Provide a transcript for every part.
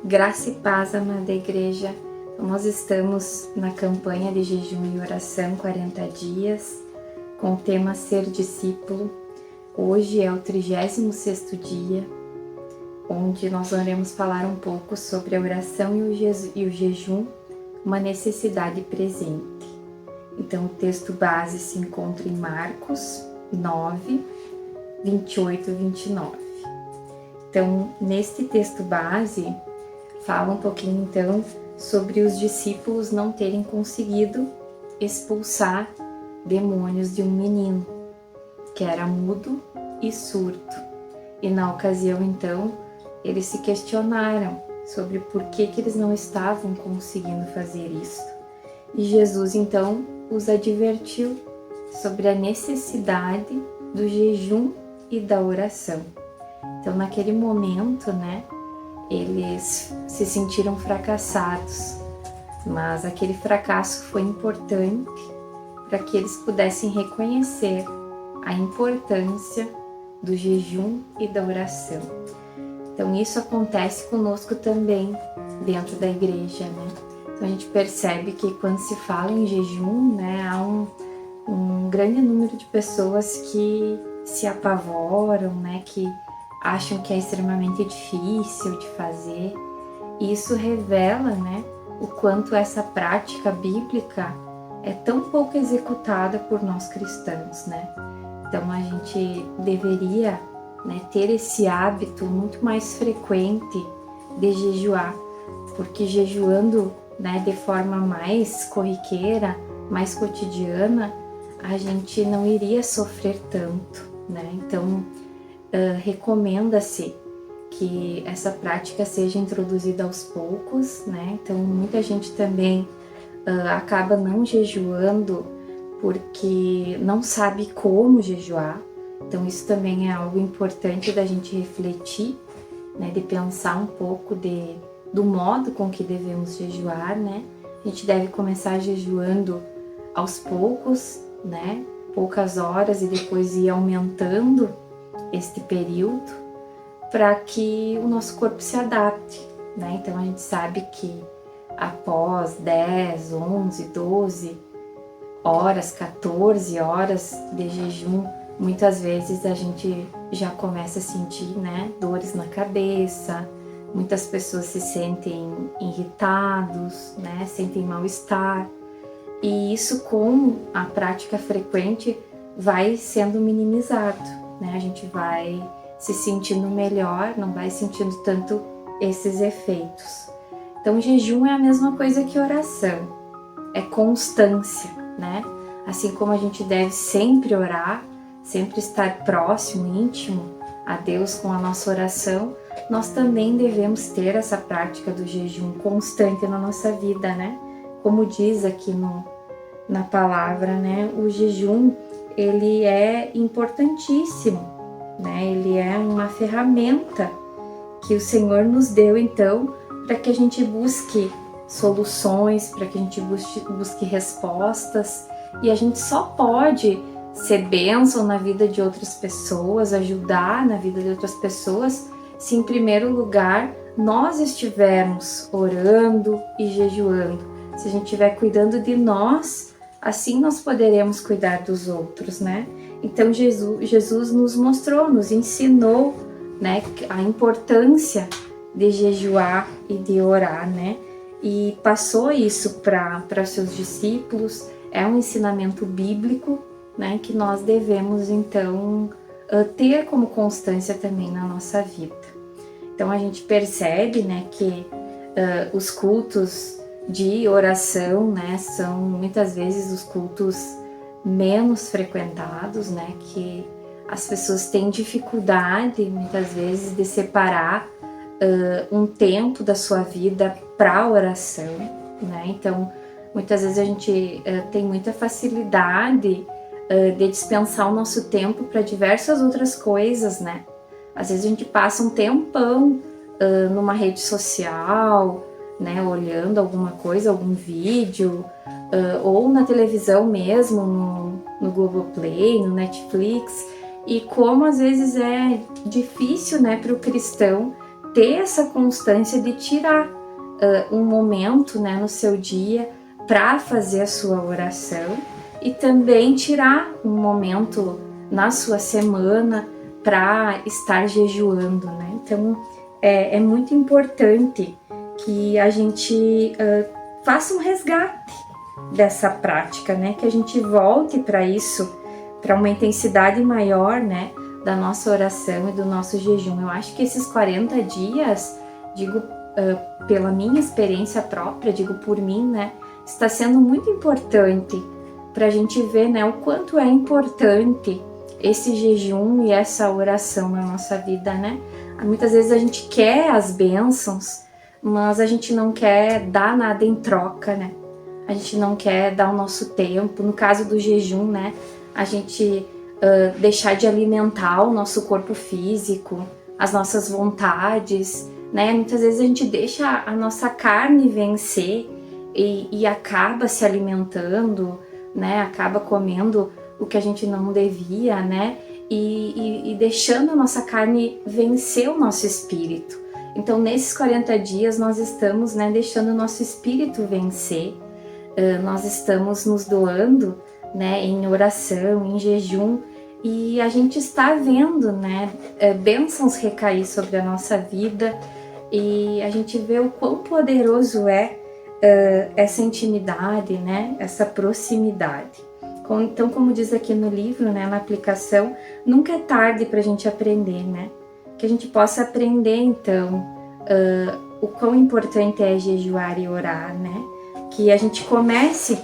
Graça e paz, amada igreja. Nós estamos na campanha de jejum e oração 40 dias, com o tema Ser Discípulo. Hoje é o 36º dia, onde nós iremos falar um pouco sobre a oração e o jejum, uma necessidade presente. Então, o texto base se encontra em Marcos 9, 28 e 29. Então, neste texto base, fala um pouquinho então sobre os discípulos não terem conseguido expulsar demônios de um menino que era mudo e surdo. E na ocasião então eles se questionaram sobre por que eles não estavam conseguindo fazer isso. E Jesus então os advertiu sobre a necessidade do jejum e da oração. Então naquele momento, eles se sentiram fracassados, mas aquele fracasso foi importante para que eles pudessem reconhecer a importância do jejum e da oração. Então isso acontece conosco também dentro da igreja, Então a gente percebe que quando se fala em jejum, há um grande número de pessoas que se apavoram, que acham que é extremamente difícil de fazer. E isso revela, o quanto essa prática bíblica é tão pouco executada por nós cristãos, Então a gente deveria, ter esse hábito muito mais frequente de jejuar, porque jejuando, de forma mais corriqueira, mais cotidiana, a gente não iria sofrer tanto, Então recomenda-se que essa prática seja introduzida aos poucos, Então muita gente também acaba não jejuando porque não sabe como jejuar. Então isso também é algo importante da gente refletir, de pensar um pouco do modo com que devemos jejuar, A gente deve começar jejuando aos poucos, poucas horas, e depois ir aumentando este período para que o nosso corpo se adapte, Então a gente sabe que após 10, 11, 12 horas, 14 horas de jejum, muitas vezes a gente já começa a sentir, dores na cabeça, muitas pessoas se sentem irritados, sentem mal-estar, e isso com a prática frequente vai sendo minimizado, A gente vai se sentindo melhor, não vai sentindo tanto esses efeitos. Então, o jejum é a mesma coisa que oração, é constância, Assim como a gente deve sempre orar, sempre estar próximo, íntimo a Deus com a nossa oração, nós também devemos ter essa prática do jejum constante na nossa vida, Como diz aqui na palavra, o jejum, ele é importantíssimo, Ele é uma ferramenta que o Senhor nos deu, então, para que a gente busque soluções, para que a gente busque respostas, e a gente só pode ser bênção na vida de outras pessoas, ajudar na vida de outras pessoas, se em primeiro lugar nós estivermos orando e jejuando. Se a gente estiver cuidando de nós, assim nós poderemos cuidar dos outros, Então Jesus nos mostrou, nos ensinou, a importância de jejuar e de orar, E passou isso para os seus discípulos. É um ensinamento bíblico, que nós devemos então ter como constância também na nossa vida. Então a gente percebe, que os cultos de oração, são muitas vezes os cultos menos frequentados, Que as pessoas têm dificuldade muitas vezes de separar um tempo da sua vida para oração, Então muitas vezes a gente tem muita facilidade de dispensar o nosso tempo para diversas outras coisas, Às vezes a gente passa um tempão numa rede social, olhando alguma coisa, algum vídeo, ou na televisão mesmo, no Globoplay, no Netflix, e como às vezes é difícil, para o cristão ter essa constância de tirar um momento, né, no seu dia para fazer a sua oração e também tirar um momento na sua semana para estar jejuando, né? Então é muito importante que a gente faça um resgate dessa prática, né? Que a gente volte para isso, para uma intensidade maior, né? Da nossa oração e do nosso jejum. Eu acho que esses 40 dias, digo pela minha experiência própria, digo por mim, né? Está sendo muito importante para a gente ver, né? O quanto é importante esse jejum e essa oração na nossa vida, né? Muitas vezes a gente quer as bênçãos, mas a gente não quer dar nada em troca, né? A gente não quer dar o nosso tempo. No caso do jejum, né? A gente deixar de alimentar o nosso corpo físico, as nossas vontades, né? Muitas vezes a gente deixa a nossa carne vencer e acaba se alimentando, né? Acaba comendo o que a gente não devia, né? E deixando a nossa carne vencer o nosso espírito. Então, nesses 40 dias, nós estamos, né, deixando o nosso espírito vencer, nós estamos nos doando, né, em oração, em jejum, e a gente está vendo, né, bênçãos recair sobre a nossa vida, e a gente vê o quão poderoso é essa intimidade, né, essa proximidade. Então, como diz aqui no livro, né, na aplicação, nunca é tarde para a gente aprender, né? Que a gente possa aprender, então, o quão importante é jejuar e orar, né? Que a gente comece,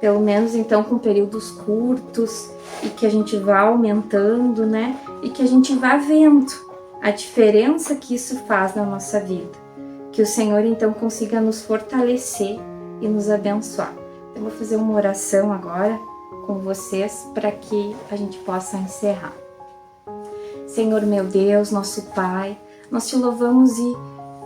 pelo menos, então, com períodos curtos e que a gente vá aumentando, né? E que a gente vá vendo a diferença que isso faz na nossa vida. Que o Senhor, então, consiga nos fortalecer e nos abençoar. Eu vou fazer uma oração agora com vocês para que a gente possa encerrar. Senhor meu Deus, nosso Pai, nós te louvamos e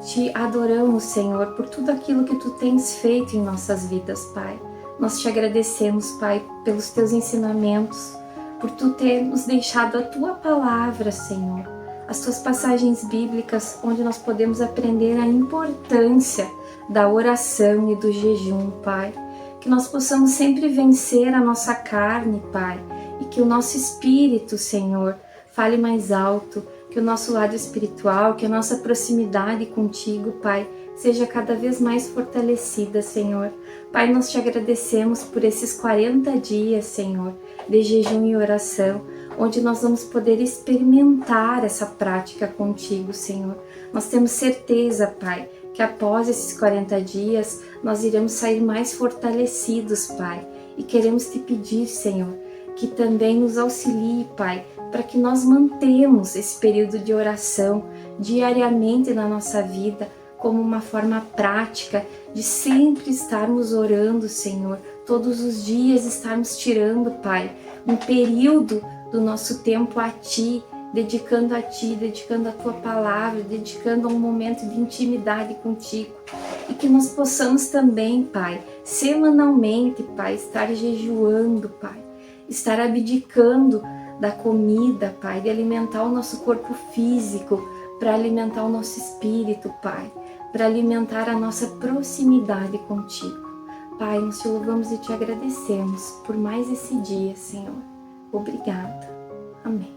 te adoramos, Senhor, por tudo aquilo que tu tens feito em nossas vidas, Pai. Nós te agradecemos, Pai, pelos teus ensinamentos, por tu ter nos deixado a tua palavra, Senhor, as tuas passagens bíblicas onde nós podemos aprender a importância da oração e do jejum, Pai. Que nós possamos sempre vencer a nossa carne, Pai, e que o nosso espírito, Senhor, fale mais alto, que o nosso lado espiritual, que a nossa proximidade contigo, Pai, seja cada vez mais fortalecida, Senhor. Pai, nós te agradecemos por esses 40 dias, Senhor, de jejum e oração, onde nós vamos poder experimentar essa prática contigo, Senhor. Nós temos certeza, Pai, que após esses 40 dias nós iremos sair mais fortalecidos, Pai. E queremos te pedir, Senhor, que também nos auxilie, Pai, para que nós mantemos esse período de oração diariamente na nossa vida como uma forma prática de sempre estarmos orando, Senhor, todos os dias estarmos tirando, Pai, um período do nosso tempo a Ti, dedicando a Ti, dedicando a Tua palavra, dedicando a um momento de intimidade contigo. E que nós possamos também, Pai, semanalmente, Pai, estar jejuando, Pai, estar abdicando da comida, Pai, de alimentar o nosso corpo físico, para alimentar o nosso espírito, Pai, para alimentar a nossa proximidade contigo. Pai, nós te louvamos e te agradecemos por mais esse dia, Senhor. Obrigada. Amém.